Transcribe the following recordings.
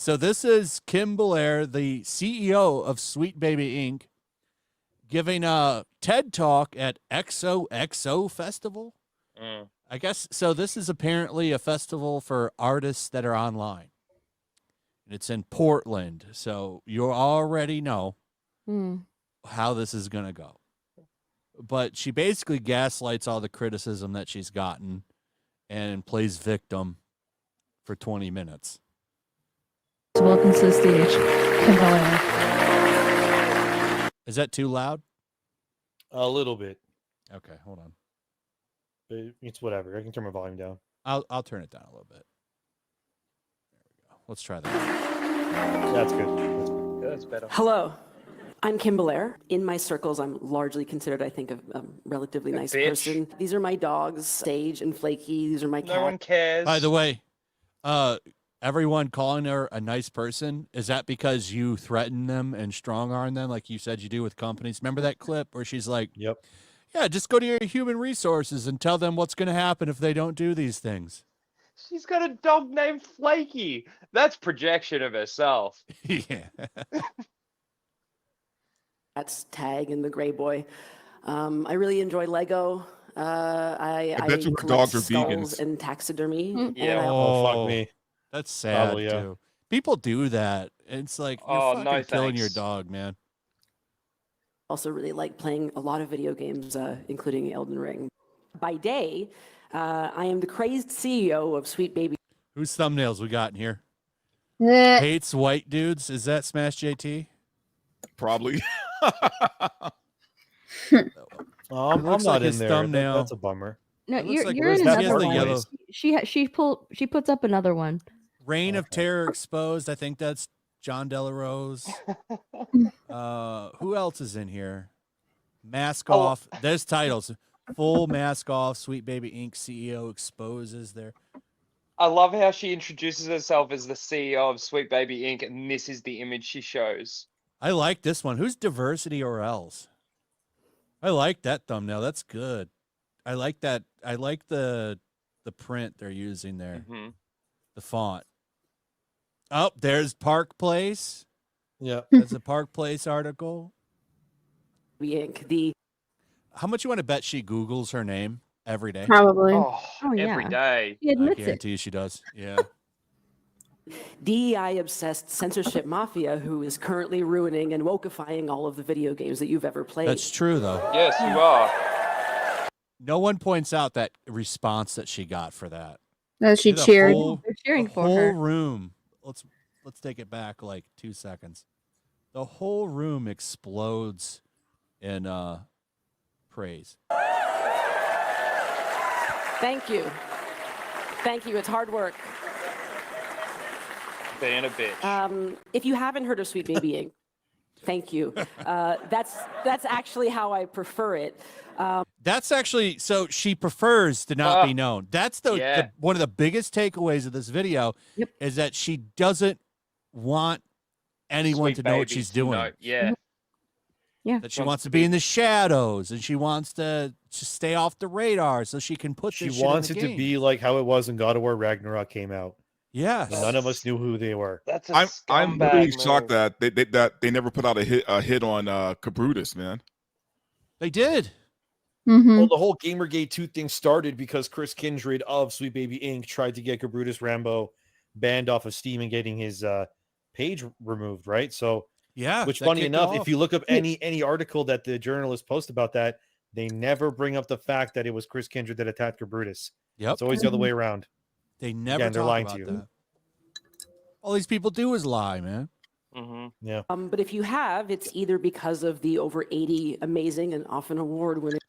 So this is Kim Belair, the CEO of Sweet Baby Inc., giving a TED Talk at XOXO Festival. I guess so. This is apparently a festival for artists that are online. And it's in Portland. So you already know how this is going to go. But she basically gaslights all the criticism that she's gotten and plays victim for 20 minutes. Welcome to the stage, Kim Belair. Is that too loud? A little bit. Okay, hold on. But it's whatever. I can turn my volume down. I'll turn it down a little bit. There we go. Let's try that. That's good. That's better. Hello, I'm Kim Belair. In my circles, I'm largely considered, I think, a relatively nice person. These are my dogs, Sage and Flaky. These are my cats. No one cares. By the way, everyone calling her a nice person, is that because you threaten them and strong arm them like you said you do with companies? Remember that clip where she's like, "Yep, yeah, just go to your human resources and tell them what's going to happen if they don't do these things." She's got a dog named Flaky. That's projection of herself. Yeah. That's Tag and the Gray Boy. I really enjoy Lego. I bet you her dogs are skulls vegans. and taxidermy. Yeah. Oh, fuck me. That's sad, Probably, yeah. too. People do that. It's like, you're Oh, fucking no, killing your thanks. dog, man. Also really like playing a lot of video games, including Elden Ring. By day, I am the crazed CEO of Sweet Baby. Whose thumbnails we got in here? Eh, Hates white dudes. Is that Smash JT? Probably. I'm looks not like in his there. thumbnail. That's a bummer. no, It looks like you're in that another part one. plays. She puts up another one. Reign of Okay. Terror Exposed. I think that's John Delarose. Who else is in here? Mask Oh. Off. There's titles. Full Mask Off. Sweet Baby Inc. CEO exposes there. I love how she introduces herself as the CEO of Sweet Baby Inc. and this is the image she shows. I like this one. Who's Diversity or Else? I like that thumbnail. That's good. I like that. I like the print they're using there. hmm The font. Oh, there's Park Place. Yeah. That's a Park Place article. Inc. The How much you want to bet she Googles her name every day? Probably. Oh, Oh, every yeah. day. He I admits it. guarantee you she does. Yeah. DEI-obsessed Sensorship Mafia, who is currently ruining and wokeifying all of the video games that you've ever played. That's true, though. Yes, you are. No one points out that response that she got for that. That she The cheered. whole- They're cheering the for whole her. room. Let's take it back like 2 seconds. The whole room explodes in praise. Thank you. Thank you. It's hard work. Being a bitch. If you haven't heard of Sweet Baby Inc., thank you. That's actually how I prefer it. That's actually so she prefers to not be known. That's Yeah. one of the biggest takeaways of this video Yep. is that she doesn't want anyone Sweet to know what baby she's to doing. know. Yeah. Yeah. That she wants to be in the shadows and she wants to stay off the radar so she can put She this shit in wants the it to game. be like how it was when God of War Ragnarok came out. Yes. None of us knew who they were. That's a I'm scumbag really move. shocked that they never put out a hit on Cabrutus, man. They did. Mm-hmm. Well, the whole Gamergate 2 thing started because Chris Kindred of Sweet Baby Inc. tried to get Brutus Rambo banned off of Steam and getting his page removed, right? So, Yeah. which that funny kicked enough, off. if you look up any article that the journalists post about that, they never bring up the fact that it was Chris Kindred that attacked Brutus. Yep. It's always the other way around. They never Again, they're talk lying about to you. that. All these people do is lie, man. Mhm. Yeah. But if you have, it's either because of the over 80 amazing and often award-winning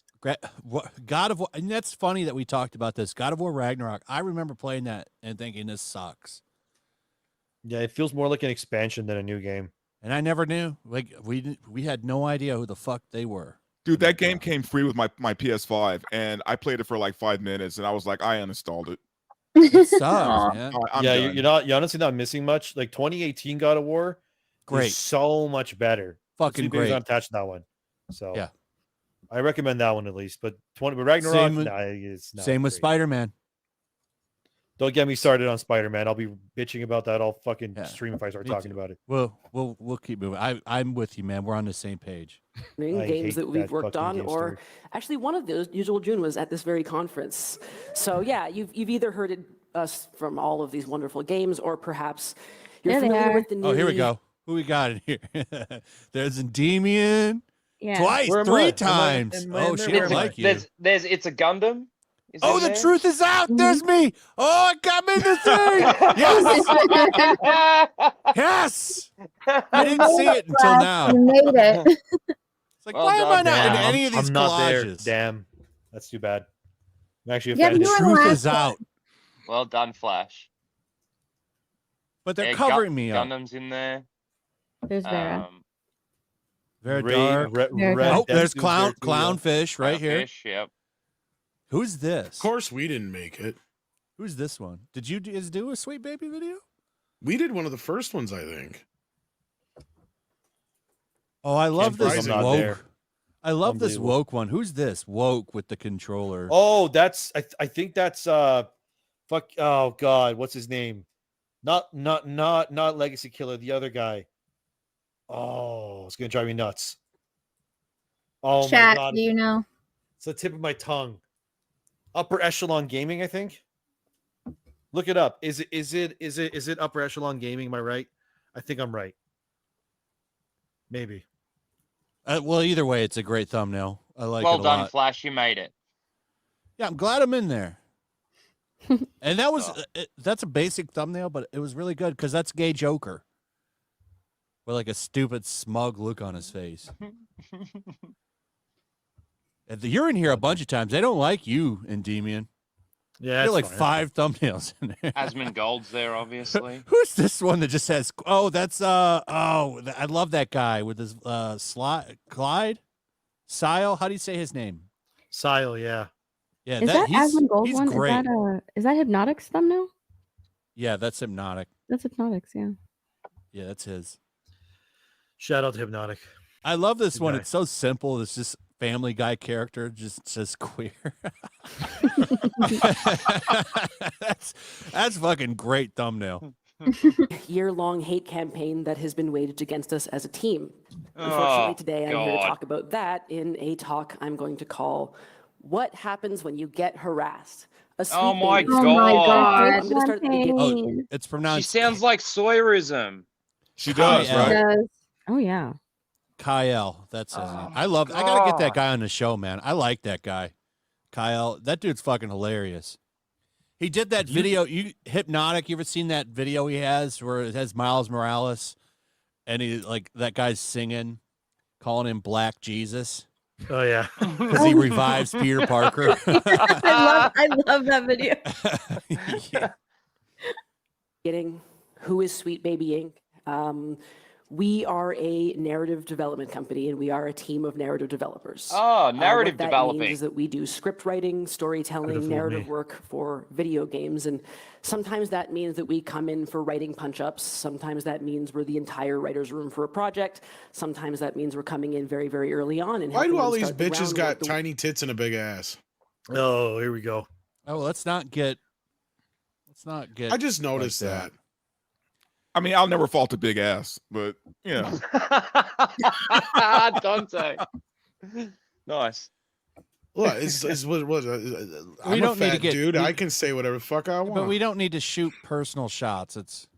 God of War, and that's funny that we talked about this. God of War Ragnarok. I remember playing that and thinking this sucks. Yeah, it feels more like an expansion than a new game. And I never knew. Like we had no idea who the fuck they were. Dude, that game came free with my PS5, and I played it for like 5 minutes, and I was like, I uninstalled it. It sucks, man. I'm yeah, done. you're honestly not missing much. Like 2018 God of War, Great. is so much better. Fucking Sweet Baby's great. not attached to that one. So Yeah. I recommend that one at least. But Ragnarok, Same with- nah, it's not Same with great. Spider-Man. Don't get me started on Spider-Man. I'll be bitching about that all fucking Yeah, stream if I start me talking too. about it. We'll keep moving. I'm with you, man. We're on the same page. I games hate that we've that worked fucking on, game or story. actually one of those, Usual June, was at this very conference. So yeah, you've either heard us from all of these wonderful games, or perhaps you're There they familiar are. with the new. Oh, here we go. Who we got in here? There's Endymion. Yeah. Twice, Where am I? 3 Am I times. in Oh, there? she Where don't am I? like you. There's it's a Gundam. Is Oh, in the there? truth is out. Mhm. There's me. Oh, I got me in the thing. Yes. Yes. I didn't see it until now. You made it. It's like, Well why am I done, not in Damn, any of these I'm not there. collages? Damn, that's too bad. I'm actually Yeah, but offended. you were Truth the is last out. Well done, Flash. But they're Yeah, covering me up. Gundam's in there. There's Vera. Very Ray- dark. Very Red Oh, Death there's Dude's there too, yeah. clownfish right here. Clownfish, Yep. Who's this? Of course, we didn't make it. Who's this one? Did you guys do a Sweet Baby video? We did one of the first ones, I think. Oh, I love believe this I'm not woke. there. I love this Unbelievable. woke one. Who's this woke with the controller? Oh, that's I think that's fuck. Oh God, what's his name? Not Legacy Killer. The other guy. Oh, it's gonna drive me nuts. Oh my Chat, God, do you know? it's the tip of my tongue. Upper Echelon Gaming, I think. Look it up. Is it Upper Echelon Gaming? Am I right? I think I'm right. Maybe. Well, either way, it's a great thumbnail. I like Well it a done, lot. Flash. You made it. Yeah, I'm glad I'm in there. And that was that's a basic thumbnail, but it was really good because that's Gay Joker with like a stupid smug look on his face. And you're in here a bunch of times. They don't like you, Endymion. Yeah, You're it's like fine. 5 thumbnails in there. Asmongold's there, obviously. Who's this one that just says, "Oh, that's I love that guy with his Clyde, Sile. How do you say his name? Sile, yeah. Yeah, Is that Asmongold he's one? great. Is that Hypnotic's thumbnail? Yeah, that's Hypnotic. That's Hypnotic's, yeah. Yeah, that's his. Shout out to Hypnotic. I love this Good one. guy. It's so simple. It's just Family Guy character just says queer. that's fucking great thumbnail. Year-long hate campaign that has been waged against us as a team. Unfortunately, Oh, today I'm here to God. talk about that in a talk I'm going to call "What Happens When You Get Harassed." A Oh Sweet my Baby Oh story. my God. God. I'm gonna start at the beginning. Oh, Campaign. it's She pronounced. sounds like Sawyerism. She does, Kyle. right? Does. Oh, yeah. Kyle. That's his name. Oh, I gotta get that God. guy on the show, man. I like that guy. Kyle. That dude's fucking hilarious. He did that video. Hypnotic. You ever seen that video he has where it has Miles Morales and he like that guy's singing, calling him Black Jesus Oh yeah. because he revives Peter Parker. I love that video. Yeah. Beginning, who is Sweet Baby Inc? We are a narrative development company, and we are a team of narrative developers. Oh, narrative what that developing. means is that we do script writing, storytelling, fooled narrative me. work for video games, and sometimes that means that we come in for writing punch-ups. Sometimes that means we're the entire writer's room for a project. Sometimes that means we're coming in very, very early on. And Why helping do them all these start the bitches groundwork, got tiny tits and a big ass? Oh, here we go. Oh, let's not get. I just noticed that. that. I mean, I'll never fault a big ass, but you know, Dante. Nice. What is what? I'm don't a need to fat get- dude. we- I can say whatever the fuck I want. But we don't need to shoot personal shots. It's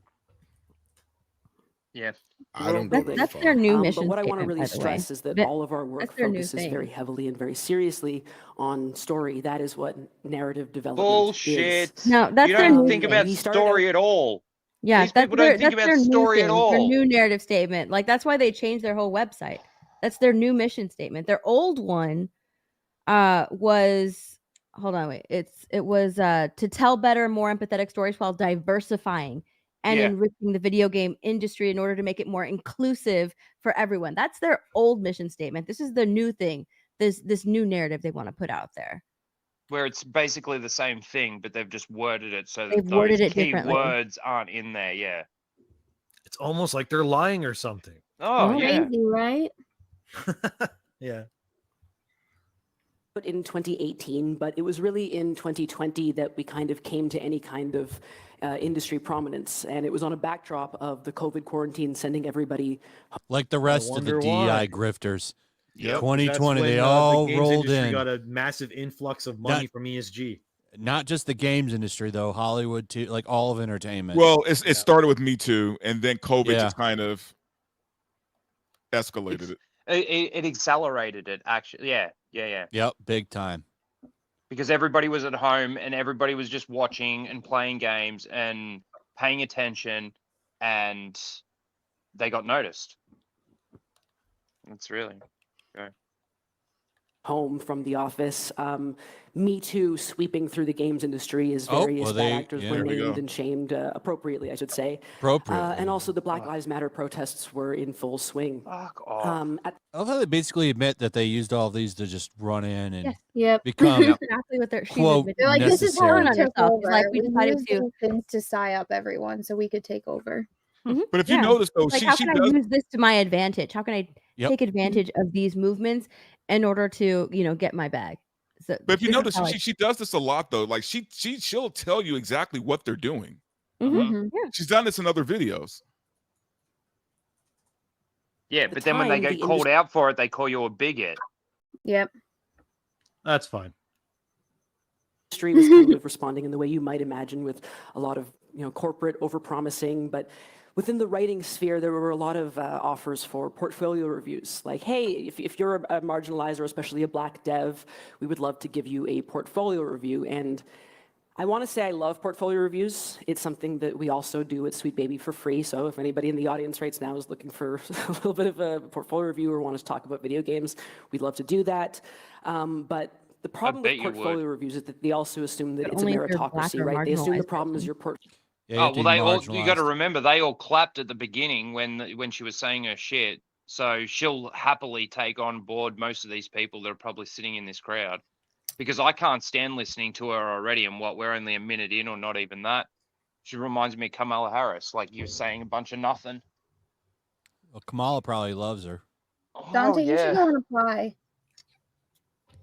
Yeah. I don't Well, give a That's fuck. their new But mission what I want to statement, really by the way. stress is that That- all of our work that's their new focuses thing. very heavily and very seriously on story. That is what narrative development is. Bullshit. No, that's You their don't new think thing. about We started story at all. Yeah, These that's people don't their, think that's about their new story at thing, all. Their new narrative statement. Like that's why they changed their whole website. That's their new mission statement. Their old one was hold on, wait. It was to tell better, more empathetic stories while diversifying and Yeah. enriching the video game industry in order to make it more inclusive for everyone. That's their old mission statement. This is the new thing. This new narrative they want to put out there. Where it's basically the same thing, but they've just worded it so that They've those worded it key differently. words aren't in there. Yeah. It's almost like they're lying or something. Oh, Oh, yeah. Crazy, right? Yeah. in 2018, but it was really in 2020 that we kind of came to any kind of industry prominence. And it was on a backdrop of the COVID quarantine sending everybody. Like the rest of the wonder DEI why. grifters. Yep, 2020, that's they when, all the games rolled industry in. got a massive influx of money That- from ESG. Not just the games industry, though. Hollywood, too. Like all of entertainment. Well, it started with Me Too, and then COVID Yeah. just kind of escalated it. It accelerated it, actually. Yeah. Yep, big time. Because everybody was at home and everybody was just watching and playing games and paying attention, and they got noticed. That's really okay. Home from the office. Me Too sweeping through the games industry as various bad actors were named and shamed appropriately, I should say. Appropriately. And also the Black Lives Matter protests were in full swing. Fuck off. I love how they basically admit that they used all these to just run in and Yep. become exactly what they're quote They're like, this is how necessary. we on took yourself. over. It's like, we decided used to- these things to sigh up everyone so we could take over. But if you notice, though, like, she how can does. I use this to my advantage? How can I take advantage of these movements in order to, get my bag? So But if you this is notice, how I- she does this a lot, though. Like she'll tell you exactly what they're doing. Yeah. She's done this in other videos. Yeah, but then when they time, get the called out for it, they call you a bigot. Yep. That's fine. Industry was kind of responding in the way you might imagine, with a lot of corporate overpromising. But within the writing sphere, there were a lot of offers for portfolio reviews. Like, hey, if you're a marginalized or especially a Black dev, we would love to give you a portfolio review. And I want to say I love portfolio reviews. It's something that we also do at Sweet Baby for free. So if anybody in the audience right now is looking for a little bit of a portfolio review or wants to talk about video games, we'd love to do that. But the problem with portfolio reviews is that they also assume that it's a only if you're Black meritocracy, or right? They assume the marginalized problem is person. your portfolio. Yeah, Oh, well, they all, you got to remember, they all clapped at the beginning when she was saying her shit. So she'll happily take on board most of these people that are probably sitting in this crowd, because I can't stand listening to her already. And we're only a minute in, or not even that. She reminds me of Kamala Harris, like you were saying a bunch of nothing. Well, Kamala probably loves her. Dante, you should go and apply.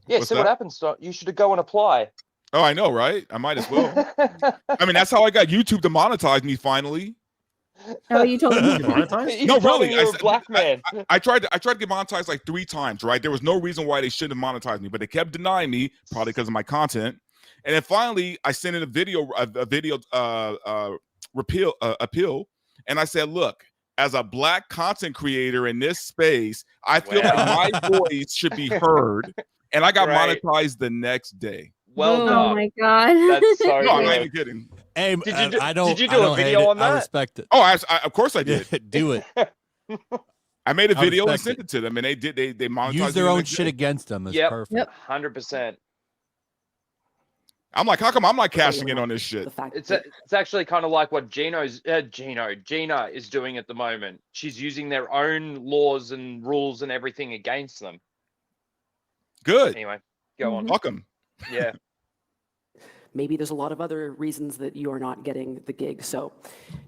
Yeah, What's see what that? happens. You should go and apply. Oh, I know, right? I might as well. I mean, that's how I got YouTube to monetize me finally. Oh, you told me. Demonetized? No, You told me really. you're a black man. I tried to get monetized like 3 times, right? There was no reason why they shouldn't have monetized me, but they kept denying me, probably because of my content. And then finally, I sent in a video appeal, and I said, "Look, as a Black content creator in this space, I feel like my voice should be heard." And I got monetized the next day. Well done. Oh my god. That's so No, I'm not good. even kidding. Hey, Did you do a video on I that? respect it. Oh, of course I did. Do it. I made a I video and respect sent it to them, and they monetized Use me their the own next shit day. against them. Is Yep. perfect. 100%. I'm like, how come I'm not cashing in on this shit? It's actually kind of like what Gina is doing at the moment. She's using their own laws and rules and everything against them. Good. Anyway, go on. Fuck 'em. Yeah. Maybe there's a lot of other reasons that you are not getting the gig. So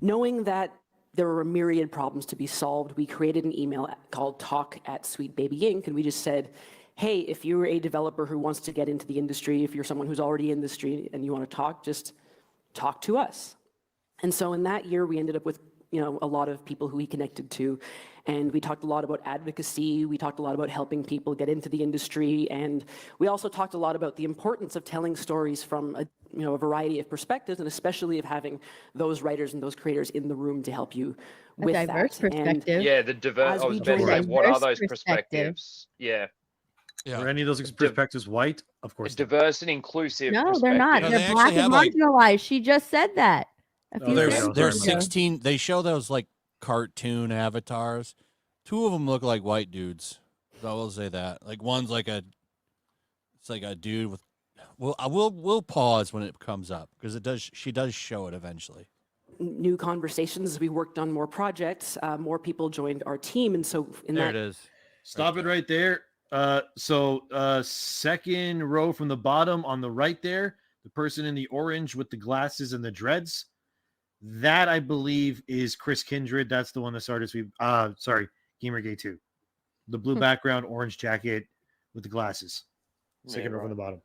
knowing that there were a myriad problems to be solved, we created an email called talk@SweetBabyInc, and we just said, hey, if you're a developer who wants to get into the industry, if you're someone who's already in the industry and you want to talk, just talk to us. And so in that year, we ended up with a lot of people who we connected to, and we talked a lot about advocacy. We talked a lot about helping people get into the industry, and we also talked a lot about the importance of telling stories from a variety of perspectives, and especially of having those writers and those creators in the room to help you with diverse that. perspective. Yeah, the diverse. As I we was about to join say, what are diverse those perspective. perspectives? Yeah. Are any of those perspectives white? Of course. Diverse and inclusive. No, they're not. No, They're they Black actually and have, like- marginalized. She just said that. A few there we seconds go. There's Sorry, 16. They show those like cartoon avatars. 2 of them look like white dudes. So I will say that. Like one's like it's like a dude with. Well, we'll pause when it comes up because she does show it eventually. New conversations. We worked on more projects. More people joined our team, and so in There that it is. Stop it right there. Second row from the bottom on the right there, the person in the orange with the glasses and the dreads. That I believe is Chris Kindred. That's the one that started Gamergate 2. The blue background, orange jacket with the glasses. Second row from the bottom.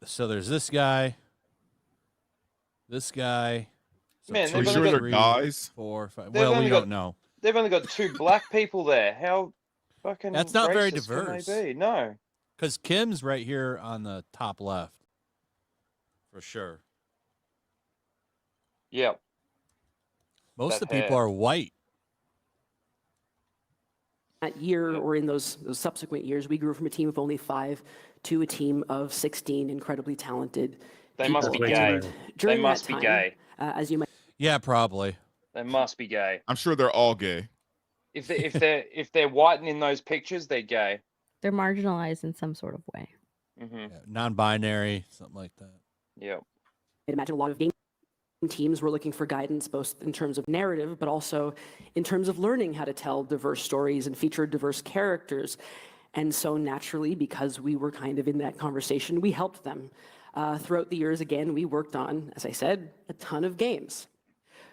So there's this guy. This guy. So Man, two, they've Are you only sure got- they're guys? 4, 5. They've Well, we only don't got- know. They've only got 2 black people there. How fucking That's not very racist can diverse. they be? No. Because Kim's right here on the top left. For sure. Yep. Most That of the people hair. are white. That year or in those subsequent years, we grew from a team of only 5 to a team of 16 incredibly talented They people. must be That's gay. right. And during They must that be time, gay. as you might Yeah, probably. They must be gay. I'm sure they're all gay. If they're white and in those pictures, they're gay. They're marginalized in some sort of way. Mm-hmm. Yeah, non-binary, something like that. Yep. imagine a lot of game teams were looking for guidance both in terms of narrative, but also in terms of learning how to tell diverse stories and feature diverse characters. And so naturally, because we were kind of in that conversation, we helped them. Throughout the years, again, we worked on, as I said, a ton of games.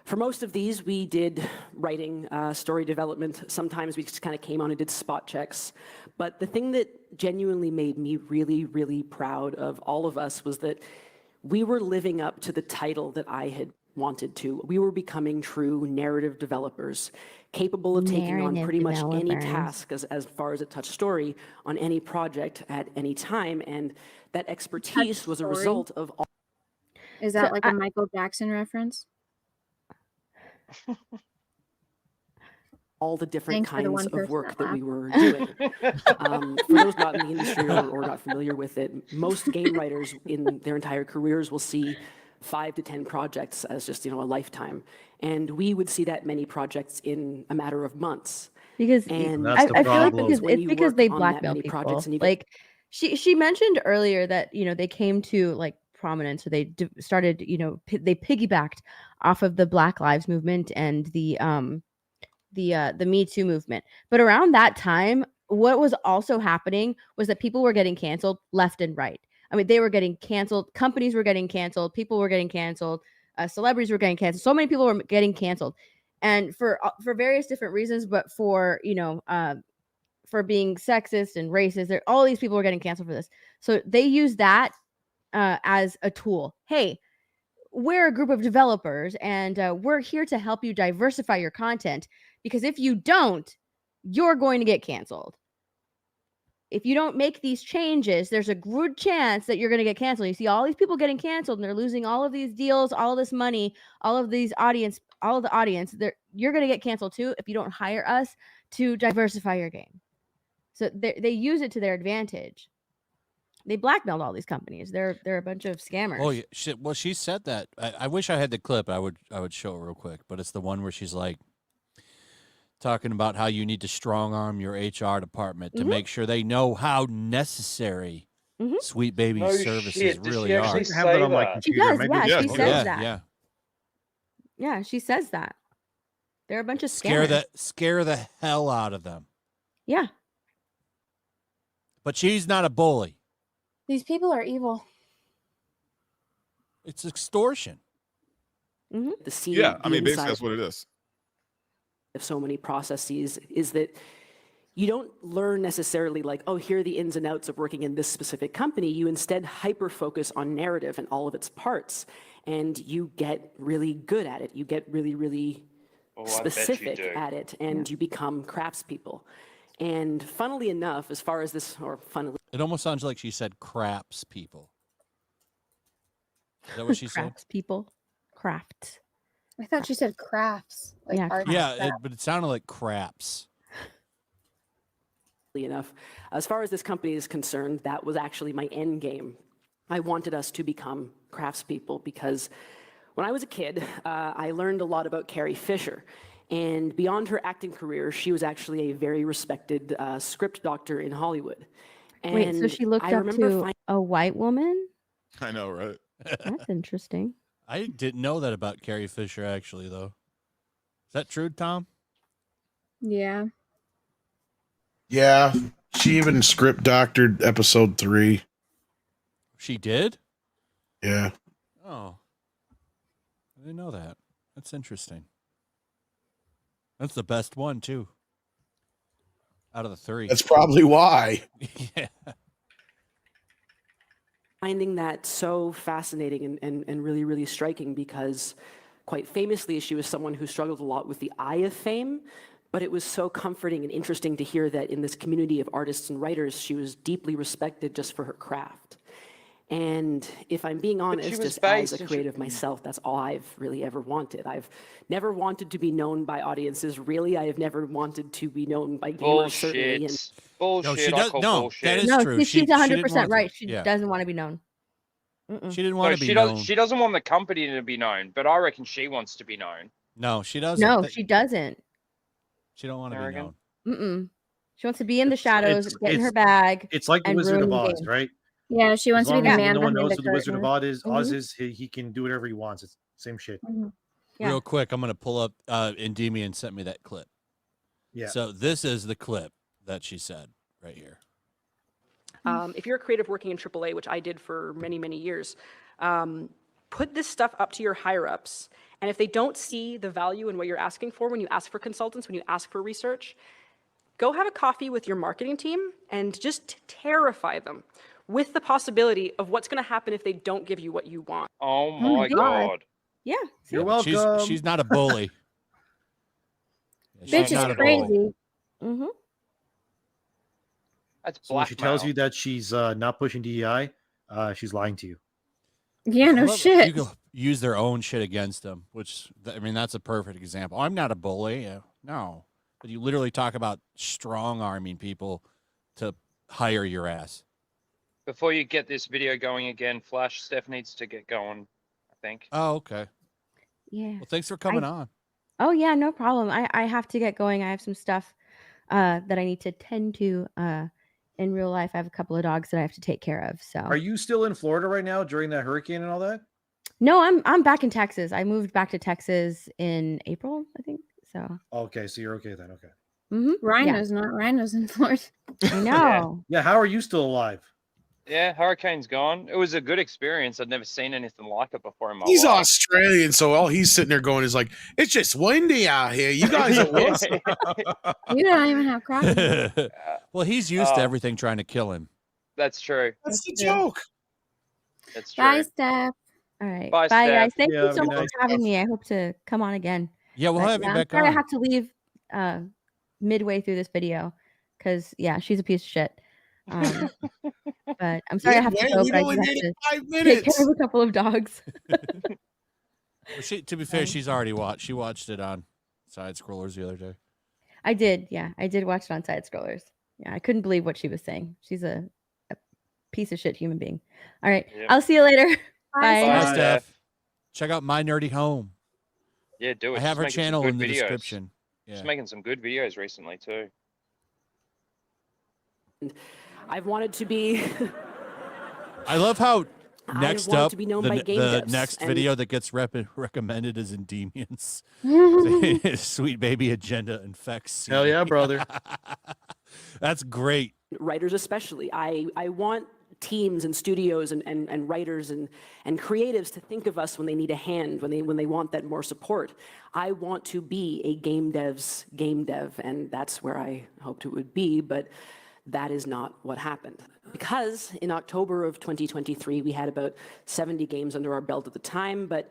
For most of these, we did writing, story development. Sometimes we just kind of came on and did spot checks. But the thing that genuinely made me really, really proud of all of us was that we were living up to the title that I had wanted to. We were becoming true narrative developers, capable of taking on Narrative pretty much any developers. task as far as it touched story on any project at any time. And that expertise was a story? result of all Is that So like a Michael Jackson reference? all the different Thanks for the kinds one of person work that that we were doing. For those not in the industry or not familiar with it, most game writers in their entire careers will see 5 to 10 projects as just, a lifetime. And we would see that many projects in a matter of months. Because And That's the I feel like problem. because When it's you because work they on that blackmail many people. projects and you get- Like she mentioned earlier that they came to like prominence, or they started they piggybacked off of the Black Lives movement and the Me Too movement. But around that time, what was also happening was that people were getting canceled left and right. I mean, they were getting canceled. Companies were getting canceled. People were getting canceled. Celebrities were getting canceled. So many people were getting canceled, and for various different reasons. But for for being sexist and racist, all these people were getting canceled for this. So they use that as a tool. Hey, we're a group of developers, and we're here to help you diversify your content. Because if you don't, you're going to get canceled. If you don't make these changes, there's a good chance that you're going to get canceled. You see all these people getting canceled, and they're losing all of these deals, all of this money, all of the audience. You're going to get canceled too if you don't hire us to diversify your game. So they use it to their advantage. They blackmailed all these companies. They're a bunch of scammers. Oh, yeah, shit. Well, she said that. I wish I had the clip. I would show it real quick. But it's the one where she's like talking about how you need to strong arm your HR department to make sure they know how necessary Sweet Baby No services shit. Does really she are. actually I have that say on my that? She computer. does. Maybe Yeah, Yeah, she oh, says yeah, that. yeah. Yeah, she says that. They're a bunch of scammers. Scare the hell out of them. Yeah. But she's not a bully. These people are evil. It's extortion. the scene. Yeah, I the mean, basically inside that's what it is. of so many processes is that you don't learn necessarily like, oh, here are the ins and outs of working in this specific company. You instead hyper focus on narrative and all of its parts, and you get really good at it. You get really, really Oh, I bet you specific do. at it, and you become craftspeople. And funnily enough, as far as this, or funnily It almost sounds like she said craps people. Is that what she said? Crafts people. Craft. I thought you said crafts. Like Yeah, art Yeah, stuff. but it sounded like craps. enough, as far as this company is concerned, that was actually my end game. I wanted us to become craftspeople because when I was a kid, I learned a lot about Carrie Fisher. And beyond her acting career, she was actually a very respected script doctor in Hollywood. And Wait, so she looked I up remember to a white woman? I know, right? That's interesting. I didn't know that about Carrie Fisher, actually, though. Is that true, Tom? Yeah. Yeah, she even script doctored episode 3. She did? Yeah. Oh. I didn't know that. That's interesting. That's the best one, too. out of the 3. That's probably why. Yeah. Finding that so fascinating and really, really striking because quite famously, she was someone who struggled a lot with the eye of fame, but it was so comforting and interesting to hear that in this community of artists and writers, she was deeply respected just for her craft. And if I'm being honest, was just as based a and creative myself, that's all I've really ever wanted. I've never wanted to be known by audiences, really. I have never wanted to be known by gamers, certainly. And Bullshit. No, she I does. call No, bullshit. that is No, true. she's didn't 100% want to. right. She Yeah. doesn't want to be known. Mm-mm. She didn't No, want to be she known. does. She doesn't want the company to be known, but I reckon she wants to be known. No, she doesn't. No, she doesn't. She don't want to be Arrogant. known. Mm-mm. She wants to be in the It's- shadows, it's- get in her it's- bag. It's like the and Wizard of ruin the Oz, game. right? Yeah, she As wants to be long the as man no one behind knows the who the Wizard of curtain. Oz is, he can do whatever he wants. It's same shit. Yeah. Real quick, I'm going to pull up. Endymion sent me that clip. Yeah. So this is the clip that she said right here. If you're a creative working in AAA, which I did for many, many years, put this stuff up to your higher ups. And if they don't see the value in what you're asking for when you ask for consultants, when you ask for research, go have a coffee with your marketing team and just terrify them with the possibility of what's going to happen if they don't give you what you want. Oh my my God. god. Yeah. see? You're welcome. She's not a bully. Bitch not is a bully. crazy. Mm-hmm. That's So when she tells blackmail. you that she's not pushing DEI, she's lying to you. Yeah, I no love it. shit. You can use their own shit against them, which I mean, that's a perfect example. I'm not a bully. No, but you literally talk about strong arming people to hire your ass. Before you get this video going again, Flash, Steph needs to get going, I think. Oh, okay. Yeah. Well, thanks for coming on. Oh yeah, no problem. I have to get going. I have some stuff that I need to tend to in real life. I have a couple of dogs that I have to take care of. So Are you still in Florida right now during that hurricane and all that? no, I'm back in Texas. I moved back to Texas in April, I think. So Okay, so you're okay then. Okay. Rhino's not. Rhino's in Florida. I know. Yeah, how are you still alive? Yeah, hurricane's gone. It was a good experience. I'd never seen anything like it before in my He's life. Australian, so all he's sitting there going is like, "It's just windy out here. You guys are awesome." You don't even have cracking. Well, he's used to Oh. everything trying to kill him. That's true. That's the true. joke. That's true. Bye, Steph. All right. Bye, Bye, guys. Steph. Thank Yeah, you have a so good much night. for having me. I hope to come on again. Yeah, we'll But, have you I'm back sorry on. I have to leave midway through this video because she's a piece of shit. But I'm sorry I have to go, We've but I only do have made to it 5 take care minutes. of a couple of dogs. Well, to be fair, she's already watched. She watched it on Side Scrollers the other day. I did. Yeah, I did watch it on Side Scrollers. Yeah, I couldn't believe what she was saying. She's a piece of shit human being. All right. Yep. I'll see you later. Bye. Bye, Bye, Steph. Steph. Check out My Nerdy Home. Yeah, do it. I have her She's making some channel good in the videos. description. She's Yeah. making some good videos recently too. I've wanted to be I love how I next want up to be known by game the devs, next and- video that gets recommended is Endemions. Sweet Baby Agenda infects. Hell yeah, brother. That's great. writers especially. I want teams and studios and writers and creatives to think of us when they need a hand, when they want that more support. I want to be a game dev's game dev, and that's where I hoped it would be, but that is not what happened. Because in October of 2023, we had about 70 games under our belt at the time, but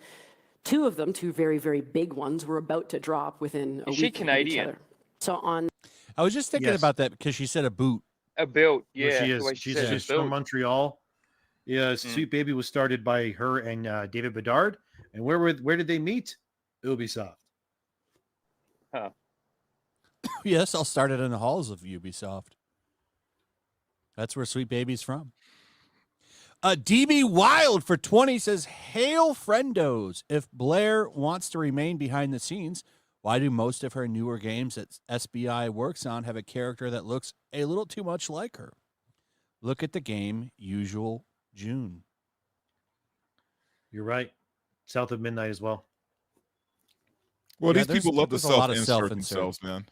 two of them, two very, very big ones, were about to drop within a Is she week of each Canadian? other. So on I was just thinking Yes. about that because she said a boot. A built, Well, yeah. she the way is. she She's said she's built. from Montreal. Yeah, Sweet Baby was started by her and David Bedard. And where did they meet? Ubisoft. Yes, I'll start it in the halls of Ubisoft. That's where Sweet Baby's from. DB Wild for 20 says, "Hail friendos. If Blair wants to remain behind the scenes, why do most of her newer games that SBI works on have a character that looks a little too much like her? Look at the game Usual June." You're right. South of Midnight as well. Well, Yeah, these people love to there's a lot of self-insert self-insert. themselves, man.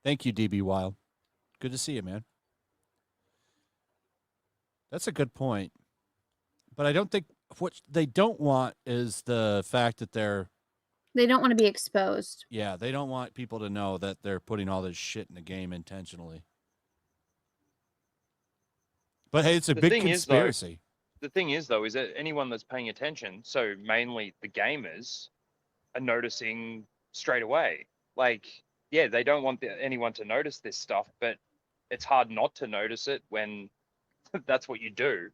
Thank you, DB Wild. Good to see you, man. That's a good point. But I don't think what they don't want is the fact that they're They don't want to be exposed. Yeah, they don't want people to know that they're putting all this shit in the game intentionally. But hey, it's a The big thing is, though, conspiracy. The thing is, though, is that anyone that's paying attention, so mainly the gamers, are noticing straight away. Like, yeah, they don't want anyone to notice this stuff, but it's hard not to notice it when that's what you do.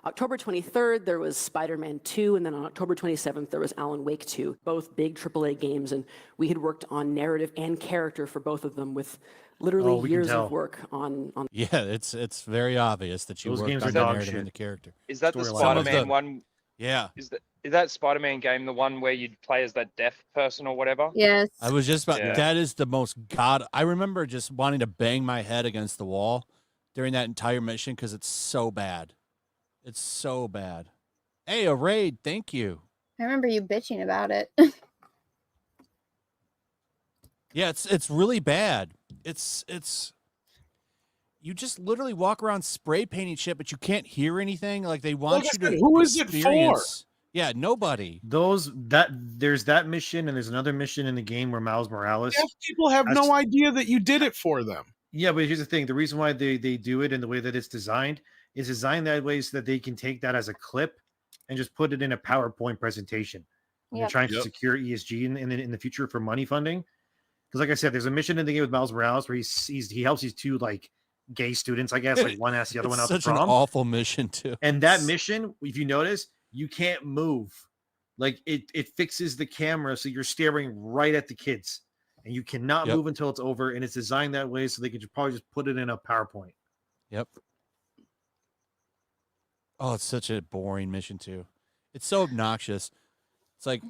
October 23rd, there was Spider-Man 2, and then on October 27th, there was Alan Wake 2, both big AAA games, and we had worked on narrative and character for both of them with literally we can years tell. of work on. Yeah, it's very obvious that you Those worked games on are the dog narrative shit. and the character. Is that the Storyline. Some of Spider-Man the- one? Yeah, Is that Spider-Man game the one where you play as that deaf person or whatever? Yes. I was just about. Yeah. That is the most god. I remember just wanting to bang my head against the wall during that entire mission because it's so bad. It's so bad. Hey, a raid. Thank you. I remember you bitching about it. Yeah, it's really bad. It's you just literally walk around spray painting shit, but you can't hear anything. Like they want Like I you to. said, who is it for? experience- Yeah, nobody. There's that mission, and there's another mission in the game where Miles Morales. Deaf people have no idea that you did it for them. Yeah, but here's the thing: the reason why they do it in the way that it's designed is designed that way so that they can take that as a clip and just put it in a PowerPoint presentation. When They're Yep. trying to secure ESG in the future for money funding. Because, like I said, there's a mission in the game with Miles Morales where he helps these two like gay students, I guess, like one asks the other one It's out to such an prom. awful mission too. And that mission, if you notice, you can't move. Like it fixes the camera so you're staring right at the kids, and you cannot Yep. move until it's over. And it's designed that way so they could probably just put it in a PowerPoint. Yep. Oh, it's such a boring mission too. It's so obnoxious. It's like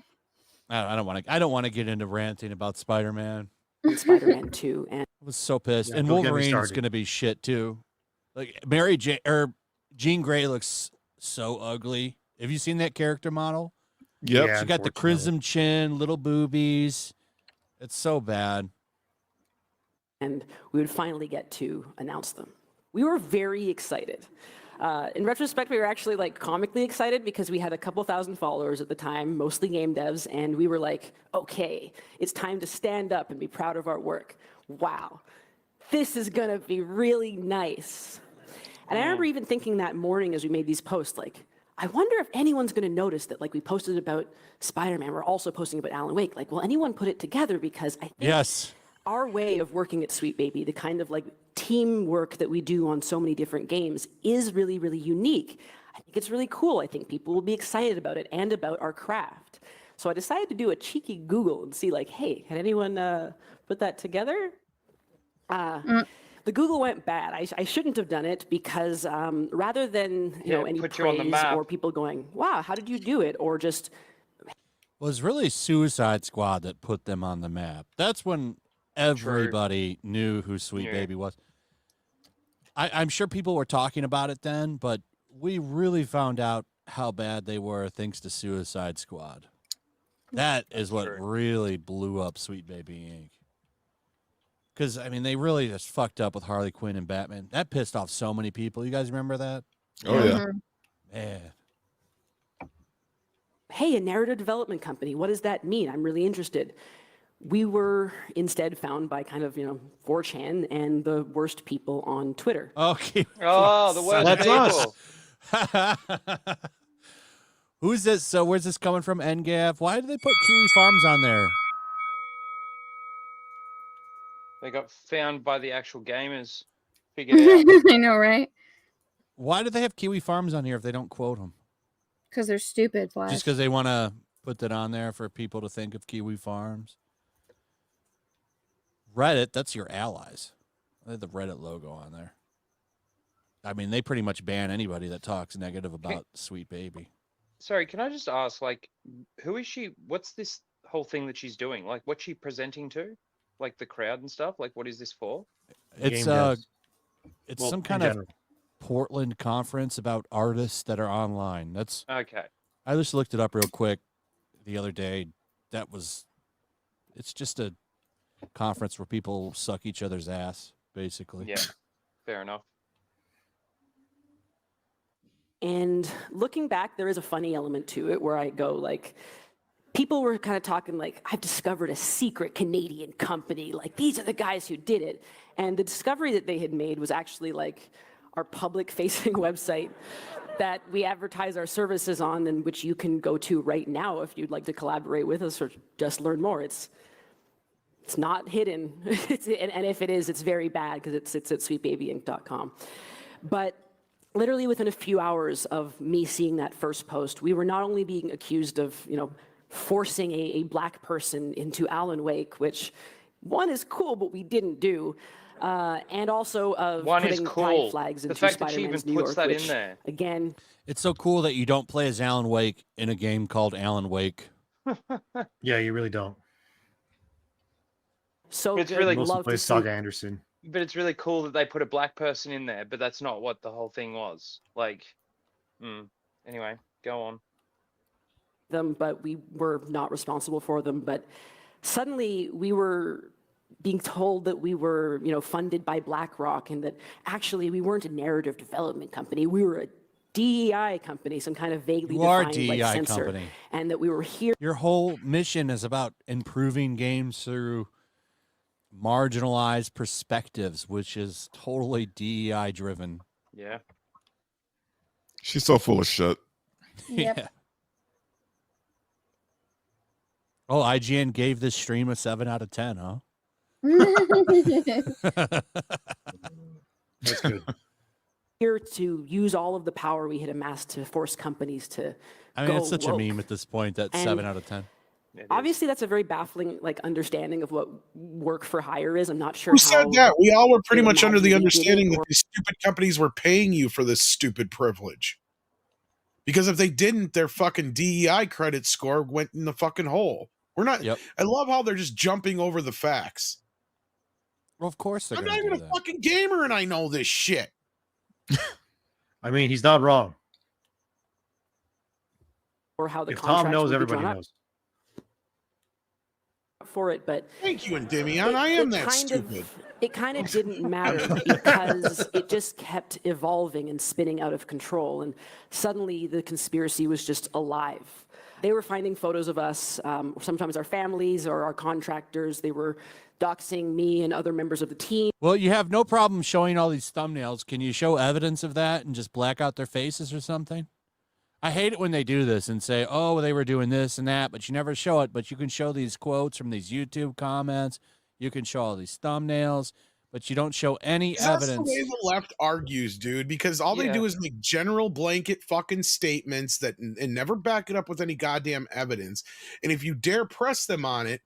I don't want to get into ranting about Spider-Man. Spider-Man 2, and I was so pissed. Yeah, And don't get me Wolverine's started. going to be shit too. Like Jean Grey looks so ugly. Have you seen that character model? Yep. Yeah, She got the unfortunately. chrism chin, little boobies. It's so bad. and we would finally get to announce them. We were very excited. In retrospect, we were actually like comically excited because we had a couple thousand followers at the time, mostly game devs, and we were like, okay, it's time to stand up and be proud of our work. Wow, this is gonna be really nice. And I remember even thinking that morning as we made these posts, like, I wonder if anyone's gonna notice that like we posted about Spider-Man, we're also posting about Alan Wake. Like, will anyone put it together? Because I think Yes. our way of working at Sweet Baby, the kind of like teamwork that we do on so many different games is really, really unique. I think it's really cool. I think people will be excited about it and about our craft. So I decided to do a cheeky Google and see like, hey, had anyone put that together? The Google went bad. I shouldn't have done it because rather than Yeah, any put you on the praise map. or people going, wow, how did you do it? Or just Well, it's really Suicide Squad that put them on the map. That's when everybody knew who Sweet Yeah. Baby was. I'm sure people were talking about it then, but we really found out how bad they were thanks to Suicide Squad. That is what true. really blew up Sweet Baby Inc. Because, I mean, they really just fucked up with Harley Quinn and Batman. That pissed off so many people. You guys remember that? Oh yeah. Man. hey, a narrative development company, what does that mean? I'm really interested. We were instead found by kind of, 4chan and the worst people on Twitter. Okay. Oh, the worst That's us. people. Who's this? So where's this coming from? NGAF? Why did they put Kiwi Farms on there? They got found by the actual gamers. Figured out. I know, right? Why do they have Kiwi Farms on here if they don't quote them? Because they're stupid, Flash. Just because they want to put that on there for people to think of Kiwi Farms? Reddit, that's your allies. They have the Reddit logo on there. I mean, they pretty much ban anybody that talks negative about Sweet Baby. Sorry, can I just ask, like, who is she? What's this whole thing that she's doing? Like, what's she presenting to? Like the crowd and stuff? Like, what is this for? It's Game devs. it's Well, some in kind of general. Portland conference about artists that are online. That's Okay. I just looked it up real quick the other day. It's just a conference where people suck each other's ass, basically. Yeah. Fair enough. And looking back, there is a funny element to it where I go like, people were kind of talking like, I've discovered a secret Canadian company. Like, these are the guys who did it. And the discovery that they had made was actually like our public-facing website that we advertise our services on, and which you can go to right now if you'd like to collaborate with us or just learn more. It's not hidden, and if it is, it's very bad because it's at sweetbabyinc.com. But literally within a few hours of me seeing that first post, we were not only being accused of, forcing a black person into Alan Wake, which one is cool, but we didn't do, and also of One is putting cool. pride flags The into fact that she Spider-Man's even New puts York, that in which, there. again, It's so cool that you don't play as Alan Wake in a game called Alan Wake. Yeah, you really don't. so It's good. really- Mostly Love to plays see Saga Anderson. But it's really cool that they put a black person in there, but that's not what the whole thing was. Like, anyway, go on. them, but we were not responsible for them. But suddenly we were being told that we were, funded by BlackRock, and that actually we weren't a narrative development company. We were a DEI company, some kind of vaguely You are a defined DEI censor, company. and that we were here. Your whole mission is about improving games through marginalized perspectives, which is totally DEI driven. Yeah. She's so full of shit. Yep. Yeah. Oh, IGN gave this stream a 7 out of 10, huh? That's good. Here to use all of the power we had amassed to force companies to I mean, go it's such woke. a meme at this point that And 7 out of 10. It is. Obviously, that's a very baffling understanding of what work for hire is. I'm not sure Who how said that? We all were pretty they much under the imagined we did it, understanding that or- these stupid companies were paying you for this stupid privilege. Because if they didn't, their fucking DEI credit score went in the fucking hole. We're not. Yep. I love how they're just jumping over the facts. Well, of course they're I'm going not to do even a that. fucking gamer and I know this shit. I mean, he's not wrong. or how the If Tom contracts knows, would be everybody drawn up knows. for it, but Thank you, Endymion. I am that kind stupid. of, it kind of didn't matter because it just kept evolving and spinning out of control, and suddenly the conspiracy was just alive. They were finding photos of us, sometimes our families or our contractors. They were doxing me and other members of the team. Well, you have no problem showing all these thumbnails. Can you show evidence of that and just black out their faces or something? I hate it when they do this and say, oh, they were doing this and that, but you never show it. But you can show these quotes from these YouTube comments. You can show all these thumbnails, but you don't show any That's the evidence. way the left argues, dude, because all they Yeah. do is make general blanket fucking statements that and never back it up with any goddamn evidence. And if you dare press them on it,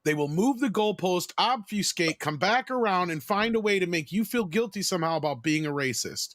they will move the goalpost, obfuscate, come back around, and find a way to make you feel guilty somehow about being a racist.